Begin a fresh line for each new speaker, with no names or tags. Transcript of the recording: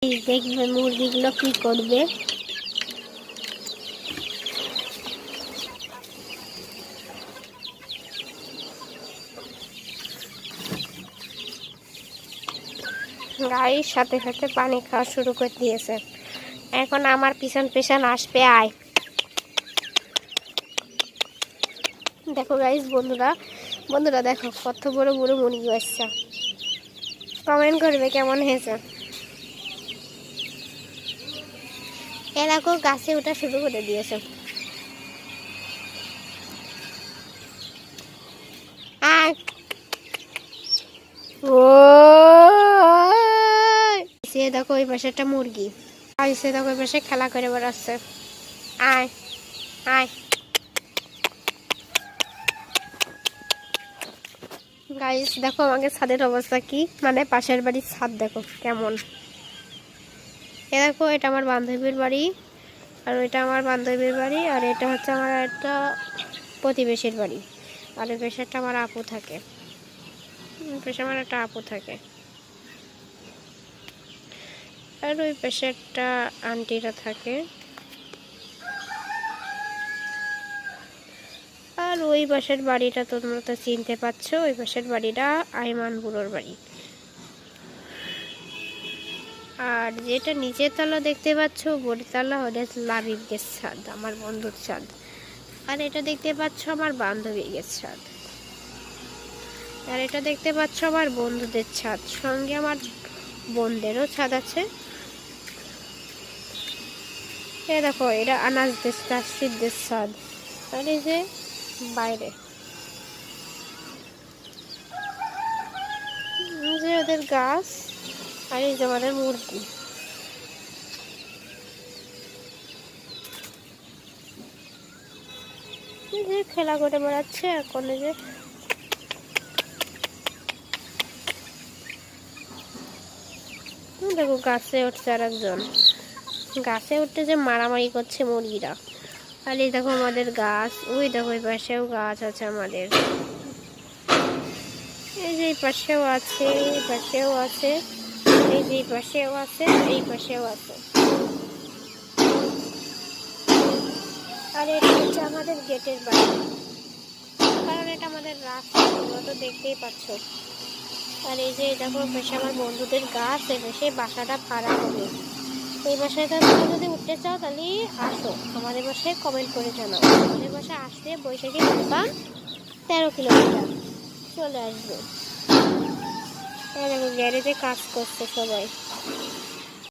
দেখবে মুরগিগুলো কি করবে। গাইর সাথে সাথে পানি খাওয়া শুরু করে দিয়েছে। এখন আমার পিছন পিছন আসবে। আয় দেখো গাইস, বন্ধুরা দেখো কত বড় বড় মুরগি আসছে। কমেন্ট করবে কেমন হয়েছে। এলাকো গাছে ওঠা শুরু করে দিয়েছে। আয় ও সে দেখো ওই পাশে একটা মুরগি, আর সে দেখো ওই পাশে খেলা করে বেড়াচ্ছে। আয় আয় গাইস, দেখো আমাকে ছাদের অবস্থা কি, মানে পাশের বাড়ির ছাদ দেখো কেমন। এ দেখো এটা আমার বান্ধবীর বাড়ি, আর ওইটা আমার বান্ধবীর বাড়ি, আর এটা হচ্ছে আমার একটা প্রতিবেশীর বাড়ি, আর ওই পাশে একটা আমার আপু থাকে, ওই পাশে আমার একটা আপু থাকে, আর ওই পাশে একটা আন্টিরা থাকে, আর ওই পাশের বাড়িটা তোমরা তো চিনতে পারছো, ওই পাশের বাড়িটা আইমান বুড়োর বাড়ি। আর যেটা নিচের তলা দেখতে পাচ্ছ বড়িতলা, ওটা লাবিবদের ছাদ, আমার বন্ধুর ছাদ। আর এটা দেখতে পাচ্ছ আমার বান্ধবীর ছাদ, আর এটা দেখতে পাচ্ছ আমার বন্ধুদের ছাদ, সঙ্গে আমার বোনদেরও ছাদ আছে। এ দেখো এটা আনাজদের চাষিদের ছাদ, আর এই যে বাইরে যে ওদের গাছ, আর এই যে আমাদের মুরগি। যে খেলা করে বেড়াচ্ছে এখন, এই যে দেখো গাছে উঠছে, আর একজন গাছে উঠতে যে মারামারি করছে মুরগিরা। আর এই দেখো আমাদের গাছ, ওই দেখো ওই পাশেও গাছ আছে আমাদের, এই যে এই পাশেও আছে, এই পাশেও আছে, এই যে এই পাশেও আছে, এই পাশেও আছে। আর এটা হচ্ছে আমাদের গেটের বাইরে, কারণ এটা আমাদের রাস্তা, তোমরা তো দেখতেই পাচ্ছ। আর এই যে দেখো পাশে আমার বন্ধুদের গাছ, এই পাশে বাসাটা ভাড়া হবে। এই বাসাটা তোমরা যদি উঠতে চাও তাহলে আসো, আমাদের বাসায় কমেন্ট করে জানাও। আমাদের বাসায় আসতে বৈশাখী নৌকা 13 কিলোমিটার চলে আসবে। দেখো গ্যারেজে কাজ করছে সবাই।